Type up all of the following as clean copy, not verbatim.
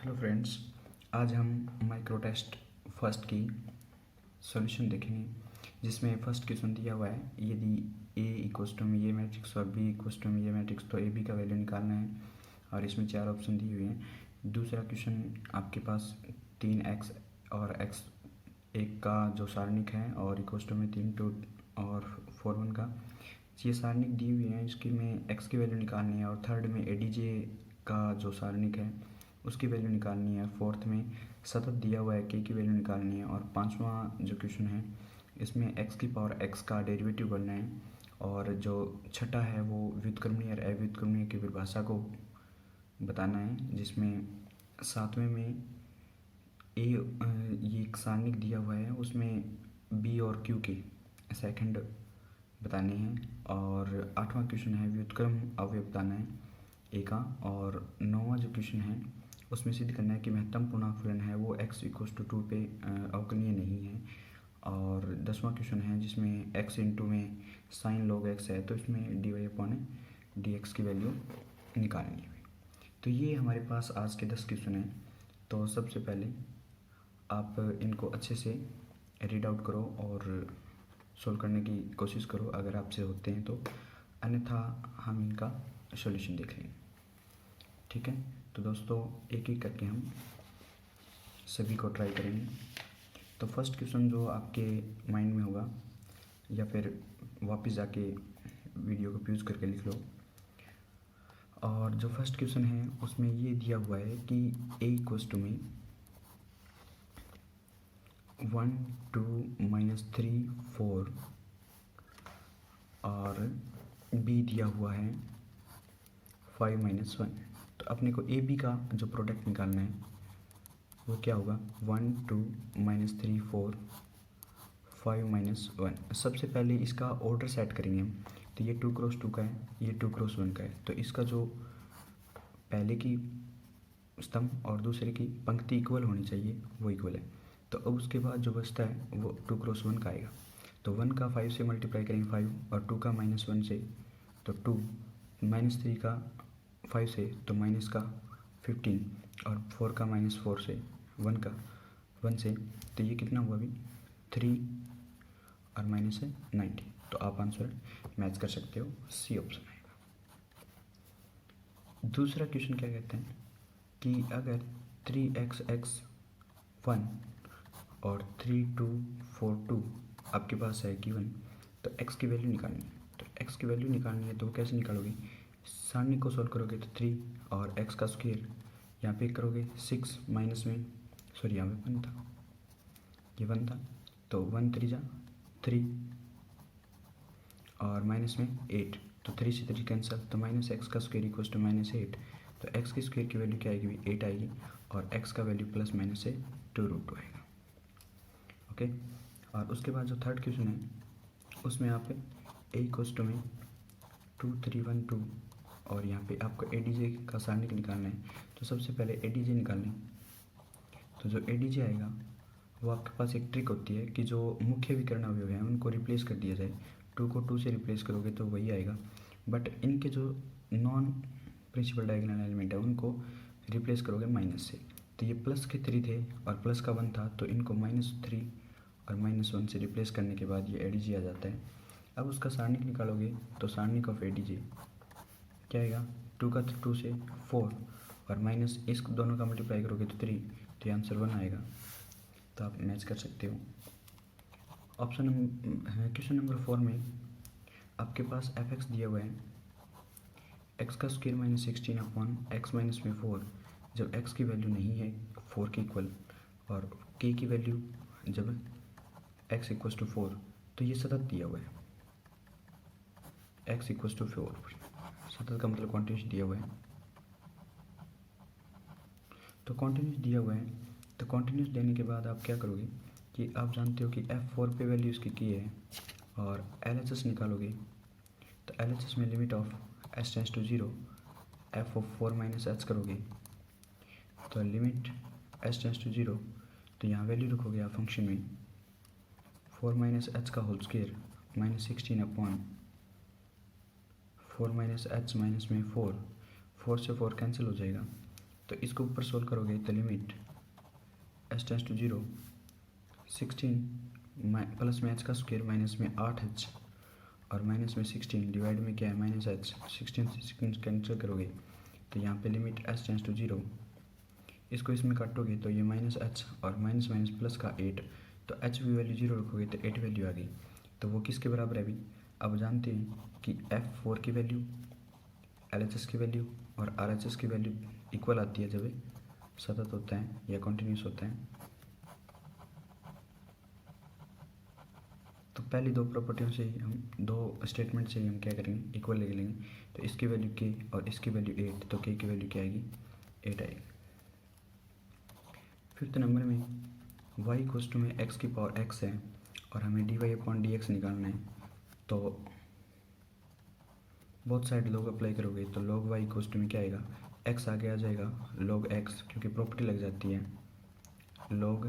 Hello friends, आज हम micro test first की सॉल्यूशन देखेंगे, जिसमें फर्स्ट क्वेश्चन दिया हुआ है। यदि ए इक्वल्स टू में ये मैट्रिक्स और बी इक्वल्स टू में ये मैट्रिक्स, तो ए बी का वैल्यू निकालना है और इसमें 4 ऑप्शन दिए हुए हैं। दूसरा क्वेश्चन आपके पास 3x और x एक का जो सारणिक है और इक्वल्स टू में 3 2 और 4 1 का ये सारणिक दी हुई है। इसकी में x की वैल्यू निकालनी है और थर्ड में ADJ का जो सारणिक है उसकी वैल्यू निकालनी है। फोर्थ में सतत दिया हुआ है k की वैल्यू निकालनी है। और पांचवा जो क्वेश्चन है इसमें x की पावर x का डेरिवेटिव करना है। और जो छठा है वो व्युत्क्रमणीय और अव्युत्क्रमणीय की परिभाषा को बताना है, जिसमें सातवें में ये एक सारणिक दिया हुआ है, उसमें b और q के सेकंड बताने हैं। और आठवां क्वेश्चन है व्युत्क्रम अवयव बताना है ए का। और नौवां जो क्वेश्चन है उसमें सिद्ध करना है कि महत्तम पूर्णांक फलन है वो x इक्वल्स टू 2 पे अवकलनीय नहीं है। और 10वां क्वेश्चन है जिसमें x इंटू में साइन लॉग x है, तो इसमें dy अपॉन dx की वैल्यू निकालनी है। तो ये हमारे पास आज के 10 क्वेश्चन हैं। तो सबसे पहले आप इनको अच्छे से रीड आउट करो और सोल्व करने की कोशिश करो अगर आपसे होते हैं तो, अन्यथा हम इनका सॉल्यूशन देख लेंगे। ठीक है, तो दोस्तों एक एक करके हम सभी को ट्राई करेंगे। तो फर्स्ट क्वेश्चन जो आपके माइंड में होगा या फिर वापस जाके वीडियो को पॉज करके लिख लो। और जो फर्स्ट क्वेश्चन है उसमें ये दिया हुआ है कि a इक्वल्स टू में 1 2 -3 4 और b दिया हुआ है 5 -1। तो अपने को ए बी का जो प्रोडक्ट निकालना है वो क्या होगा 1 2 -3 4 5 -1। सबसे पहले इसका ऑर्डर सेट करेंगे हम। तो ये 2 क्रॉस 2 का है, ये 2 क्रॉस 1 का है, तो इसका जो पहले की स्तंभ और दूसरे की पंक्ति इक्वल होनी चाहिए वो इक्वल है। तो अब उसके बाद जो बचता है वो 2 क्रॉस 1 का आएगा। तो 1 का 5 से मल्टीप्लाई करेंगे 5 और 2 का -1 से तो 2, -3 का 5 से तो माइनस का 15 और 4 का -4 से 1 का 1 से, तो ये कितना हुआ अभी 3 और माइनस है 90। तो आप आंसर मैच कर सकते हो, सी ऑप्शन आएगा। दूसरा क्वेश्चन क्या कहते हैं कि अगर 3x 1 और 3 2 4 2 आपके पास है गिवन, तो x की वैल्यू निकालनी है। तो x की वैल्यू निकालनी है तो वो कैसे निकालोगे, सारणी को सॉल्व करोगे तो 3 और x का स्क्वायर यहाँ पे करोगे 6 माइनस में, सॉरी यहाँ पे 1 था, ये 1 था, तो 1 3 जा 3 और माइनस में 8, तो 3 से 3 कैंसिल, तो माइनस एक्स का स्क्वायर इक्वल्स टू -8। तो x की स्क्वायर की वैल्यू क्या आएगी, 8 आएगी और x का वैल्यू प्लस माइनस से 2√2 आएगा। ओके, और उसके बाद जो थर्ड क्वेश्चन है उसमें आप a इक्वल्स टू में 2 3 1 2 और यहाँ पे आपको ADJ का सारणिक निकालना है। तो सबसे पहले ADJ निकालना है। तो जो ADJ आएगा वो आपके पास एक ट्रिक होती है कि जो मुख्य विकर्ण अवयव हैं उनको रिप्लेस कर दिया जाए। 2 को 2 से रिप्लेस करोगे तो वही आएगा, बट इनके जो नॉन प्रिंसिपल डायगोनल एलिमेंट है उनको रिप्लेस करोगे माइनस से। तो ये प्लस के 3 थे और प्लस का 1 था, तो इनको -3 और -1 से रिप्लेस करने के बाद ये ADJ आ जाता है। अब उसका सारणिक निकालोगे तो सारणिक ऑफ ADJ क्या आएगा, 2 का 2 से 4 और माइनस इस दोनों का मल्टीप्लाई करोगे तो 3, तो ये आंसर 1 आएगा। तो आप मैच कर सकते हो। ऑप्शन क्वेश्चन नंबर 4 में आपके पास fx दिया हुआ है, x का स्क्वायर -16 अपॉन x माइनस में 4। जब x की वैल्यू नहीं है 4 के इक्वल और k की वैल्यू जब x इक्वल्स टू 4, तो ये सतत दिया हुआ है। x इक्वल्स टू 4, सतत का मतलब कॉन्टिन्यूस दिया हुआ है। तो कॉन्टिन्यूस दिया हुआ है, तो कॉन्टिन्यूस देने के बाद आप क्या करोगे कि आप जानते हो कि f4 पे वैल्यू इसकी की है और LHS निकालोगे। तो LHS में limit of s tends to 0 f of 4 minus h करोगे, तो लिमिट s टेंस टू 0, तो यहाँ वैल्यू रखोगे आप फंक्शन में 4 माइनस h का whole square -16 upon 4 minus h minus में 4 से 4 कैंसिल हो जाएगा, तो इसको ऊपर सोल्व करोगे तो limit h tends to 0 16 plus में एच का स्क्वायर माइनस में 8h और माइनस में 16 डिवाइड में क्या है माइनस एच, 16 से 16 कैंसिल करोगे तो यहाँ पे लिमिट एच टेंस टू 0, इसको इसमें काटोगे तो ये माइनस एच और माइनस माइनस प्लस का 8, तो एच की वैल्यू 0 रखोगे तो 8 वैल्यू आ गई। तो वो किसके बराबर है अभी? अब जानते हैं कि F4 की वैल्यू, LHS की वैल्यू और RHS की वैल्यू इक्वल आती है जब ये सतत होता है या कंटिन्यूस होता है। तो पहली दो प्रॉपर्टियों से ही हम, दो स्टेटमेंट से ही हम क्या करेंगे, इक्वल ले लेंगे। तो इसकी वैल्यू k और इसकी वैल्यू 8, तो k की वैल्यू क्या आएगी? 8 आएगी। फिफ्थ नंबर में y इक्वल्स टू में x की पावर x है और हमें dy/dx निकालना है। तो बहुत साइड लोग अप्लाई करोगे तो log y इक्वल्स टू में क्या आएगा? x आगे आ जाएगा log x, क्योंकि प्रॉपर्टी लग जाती है। log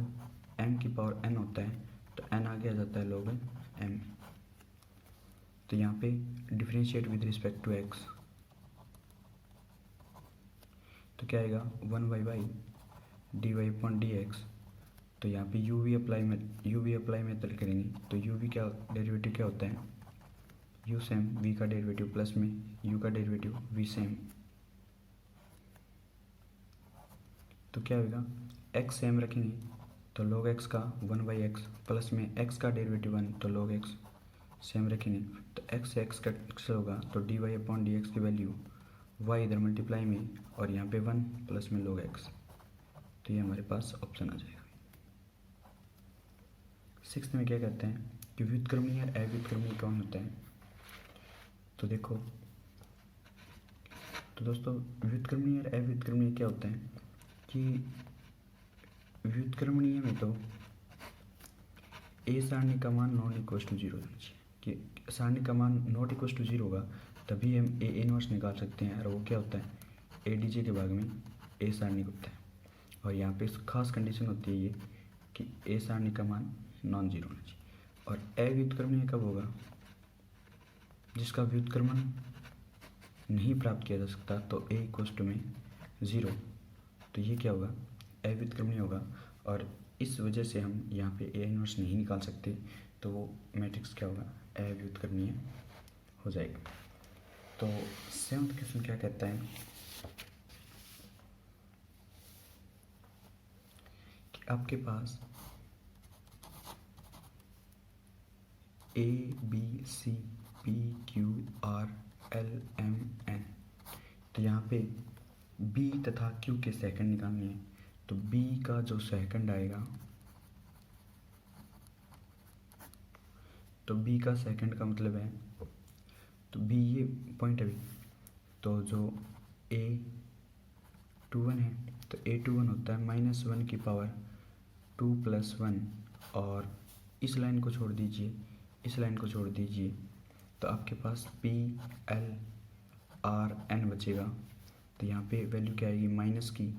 m की पावर n होता है तो n आगे आ जाता है log m। तो यहाँ पे differentiate with respect to x, तो क्या आएगा 1/y dy/dx। तो यहाँ पे u v अप्लाई मेथड करेंगे तो u v क्या डेरिवेटिव क्या होता है? u सेम v का डेरिवेटिव प्लस में u का डेरिवेटिव v सेम, तो क्या होगा? x सेम रखेंगे तो log x का 1/x प्लस में x का डेरिवेटिव 1 तो log x सेम रखेंगे तो x से x कैंसिल होगा तो dy/dx की वैल्यू y इधर मल्टीप्लाई में और यहाँ पे 1 प्लस में log x, तो ये हमारे पास ऑप्शन आ जाएगा। सिक्स्थ में क्या कहते हैं कि व्युत्क्रमणीय और अव्युत्क्रमणीय कौन होता है? तो देखो, तो दोस्तों व्युत्क्रमणीय और अव्युत्क्रमणीय क्या होता है कि व्युत्क्रमणीय में तो ए सारणी का मान नॉन इक्वल टू 0 होना चाहिए, कि सारणी का मान नॉट इक्वल टू 0 होगा तभी हम ए इनवर्स निकाल सकते हैं, और वो क्या होता है? ए डी जे के भाग में ए सारणी होता है। और यहाँ पे खास कंडीशन होती है ये कि ए सारणी का मान नॉन जीरो होना चाहिए। और अव्युत्क्रमणीय कब होगा? जिसका व्युत्क्रमण नहीं प्राप्त किया जा सकता, तो ए इक्वल्स टू में 0, तो ये क्या होगा? अव्युत्क्रमणीय होगा। और इस वजह से हम यहाँ पे ए इनवर्स नहीं निकाल सकते, तो वो मैट्रिक्स क्या होगा? अव्युत्क्रमणीय हो जाएगा। तो सेवंथ क्वेश्चन क्या कहता है कि आपके पास A B C P Q R L M N, तो यहाँ पे बी तथा क्यू के सेकंड निकालने हैं। तो बी का जो सेकंड आएगा, तो बी का सेकंड का मतलब है, तो बी ये पॉइंट है भी, तो जो A21 है तो A21 होता है -1 की पावर 2 + 1, और इस लाइन को छोड़ दीजिए, इस लाइन को छोड़ दीजिए, तो आपके पास PLRN बचेगा। तो यहाँ पे वैल्यू क्या आएगी? माइनस की,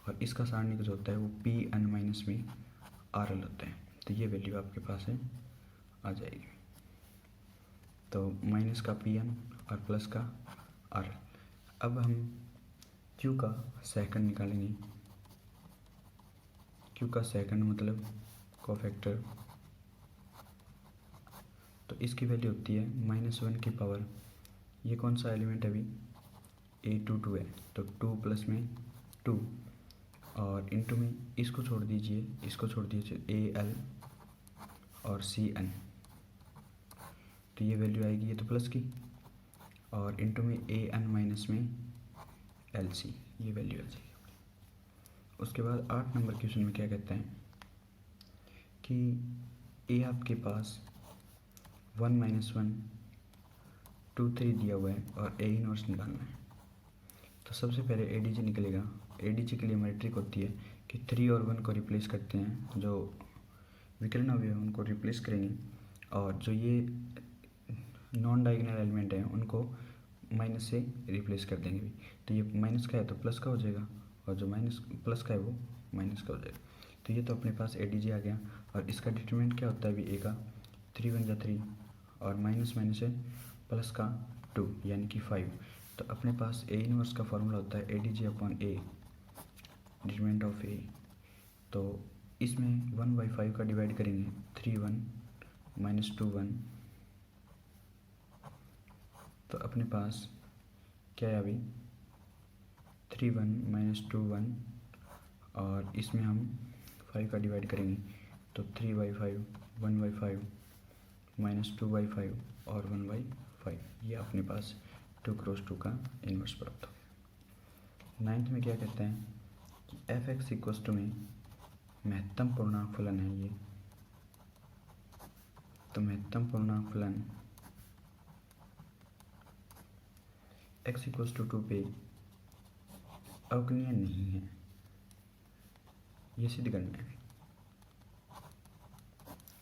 और इसका सारणी जो होता है वो PN- में RL होता है, तो ये वैल्यू आपके पास है आ जाएगी। तो माइनस का PN और प्लस का RL। अब हम Q का सेकंड निकालेंगे। Q का सेकंड मतलब कोफैक्टर, तो इसकी वैल्यू होती है -1 की पावर, ये कौन सा एलिमेंट है अभी? A22 है, तो 2 प्लस में 2 और इंटू में इसको छोड़ दीजिए, इसको छोड़ दीजिए AL और CN, तो ये वैल्यू आएगी, ये तो प्लस की, और इंटू में AN- में LC, ये वैल्यू आ जाएगी। उसके बाद 8 नंबर क्वेश्चन में क्या कहते हैं कि A आपके पास 1 - 1 2 3 दिया हुआ है और A इनवर्स निकालना है। तो सबसे पहले ADG निकलेगा। ADG के लिए हमारी ट्रिक होती है कि 3 और 1 को रिप्लेस करते हैं, जो विकर्ण अवयव है उनको रिप्लेस करेंगे, और जो ये नॉन डायगोनल एलिमेंट है उनको माइनस से रिप्लेस कर देंगे भी। तो ये माइनस का है तो प्लस का हो जाएगा, और जो माइनस प्लस का है वो माइनस का हो जाएगा। तो ये तो अपने पास ADG आ गया। और इसका डिटरमिनेंट क्या होता है अभी? A का 3 × 1 = 3 और माइनस माइनस है प्लस का 2 यानी कि 5। तो अपने पास A इनवर्स का फॉर्मूला होता है ADG/A, डिटरमिनेंट ऑफ ए। तो इसमें 1/5 का डिवाइड करेंगे 3 1 माइनस 2 1, तो अपने पास क्या है अभी 3 1 माइनस 2 1, और इसमें हम 5 का डिवाइड करेंगे तो 3/5 1/5 माइनस 2/5 और 1/5, ये अपने पास 2×2 का इन्वर्स प्राप्त हो। 9th में क्या कहते हैं कि f(x) इक्वल्स टू में महत्तम पूर्णांक फलन है ये, तो महत्तम पूर्णांक फलन x इक्वल्स टू 2 पे अवकलनीय नहीं है, ये सिद्ध करना है,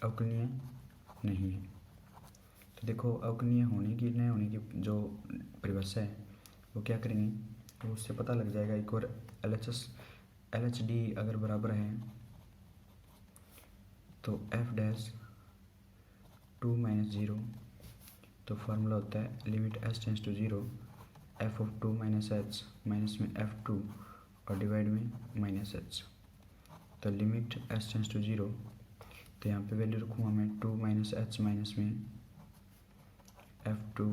अवकलनीय नहीं है। तो देखो अवकलनीय होने की न होने की जो परिभाषा है वो क्या करेंगे, तो उससे पता लग जाएगा। एक और LHD अगर बराबर है तो f' 2 - 0, तो फार्मूला होता है limit s tends to 0 f(2 - h) minus में f2 और डिवाइड में -h। तो लिमिट s टेंस टू 0, तो यहाँ पे वैल्यू रखूँगा मैं 2 - h माइनस में f2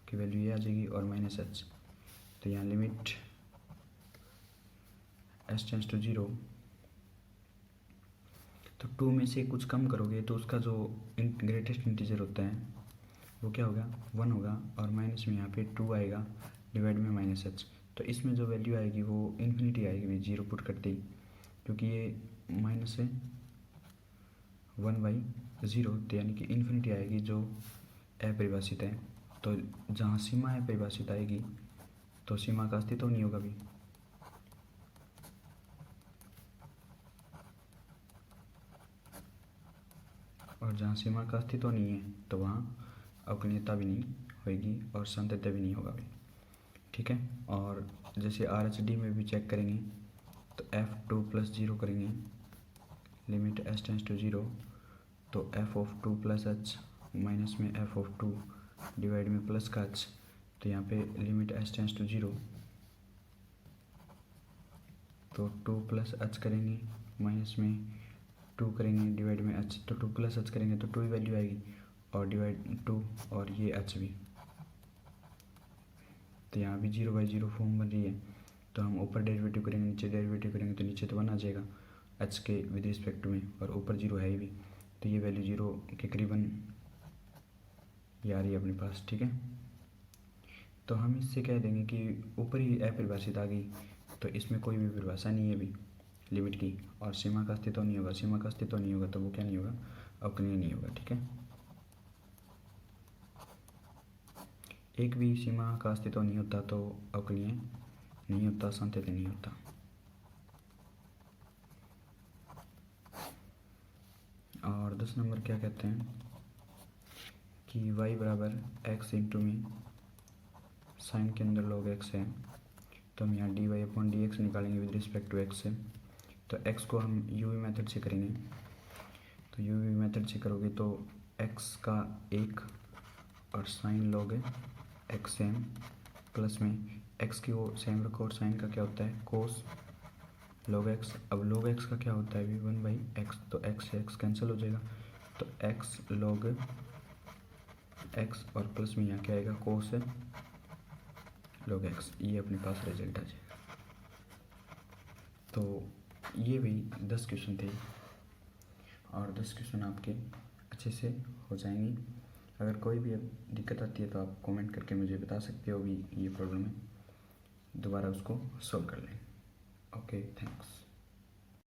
की वैल्यू ये आ जाएगी और -h। तो यहाँ लिमिट s टेंस टू 0, तो 2 में से कुछ कम करोगे तो उसका जो ग्रेटेस्ट इंटीजर होता है वो क्या होगा 1 होगा, और माइनस में यहाँ पे 2 आएगा डिवाइड में -h। तो इसमें जो वैल्यू आएगी वो इन्फिनिटी आएगी 0 पुट करते ही, क्योंकि ये माइनस है 1/0, तो यानी कि इन्फिनिटी आएगी जो अपरिभाषित है। तो जहाँ सीमा अपरिभाषित आएगी तो सीमा का अस्तित्व नहीं होगा भी, और जहाँ सीमा का अस्तित्व नहीं है तो वहाँ अवकलनीयता भी नहीं होगी और संतत्य भी नहीं होगा भी, ठीक है। और जैसे RHD में भी चेक करेंगे तो f2 + 0 करेंगे लिमिट s टेंस टू 0, तो f(2 + h) माइनस में f(2) डिवाइड में प्लस का h, तो यहाँ पे लिमिट s टेंस टू 0, तो 2 + h करेंगे माइनस में 2 करेंगे डिवाइड में h, तो 2 + h करेंगे तो 2 ही वैल्यू आएगी और डिवाइड 2 और ये h भी, तो यहाँ भी 0/0 फॉर्म बन रही है। तो हम ऊपर डेरिवेटिव करेंगे नीचे डेरिवेटिव करेंगे तो नीचे तो 1 आ जाएगा h के विद रिस्पेक्ट में, और ऊपर 0 है ही भी, तो ये वैल्यू 0 के करीबन ये आ रही है अपने पास, ठीक है। तो हम इससे कह देंगे कि ऊपर ही अपरिभाषित आ गई, तो इसमें कोई भी परिभाषा नहीं है अभी लिमिट की, और सीमा का अस्तित्व नहीं होगा। सीमा का अस्तित्व नहीं होगा तो वो क्या नहीं होगा, अवकलनीय नहीं होगा, ठीक है। एक भी सीमा का अस्तित्व नहीं होता तो अवकलनीय नहीं होता, संतत्य नहीं होता। और 10 नंबर क्या कहते हैं कि y बराबर x इंटू में साइन के अंदर log x है, तो हम यहाँ dy/dx निकालेंगे विद रिस्पेक्ट टू x से। तो x को हम u मेथड से करेंगे, तो u मेथड से करोगे तो x का 1 और sine log x same plus में x की वो सेम रखो, और साइन का क्या होता है कोस log x। अब log x का क्या होता है अभी 1/x, तो x से x कैंसिल हो जाएगा, तो x log x और प्लस में यहाँ क्या आएगा कोस log x, ये अपने पास रिजल्ट आ जाएगा। तो ये भी 10 क्वेश्चन थे, और 10 क्वेश्चन आपके अच्छे से हो जाएंगे। अगर कोई भी दिक्कत आती है तो आप कमेंट करके मुझे बता सकते हो भी ये प्रॉब्लम है, दोबारा उसको सॉल्व कर लें। Okay, thanks.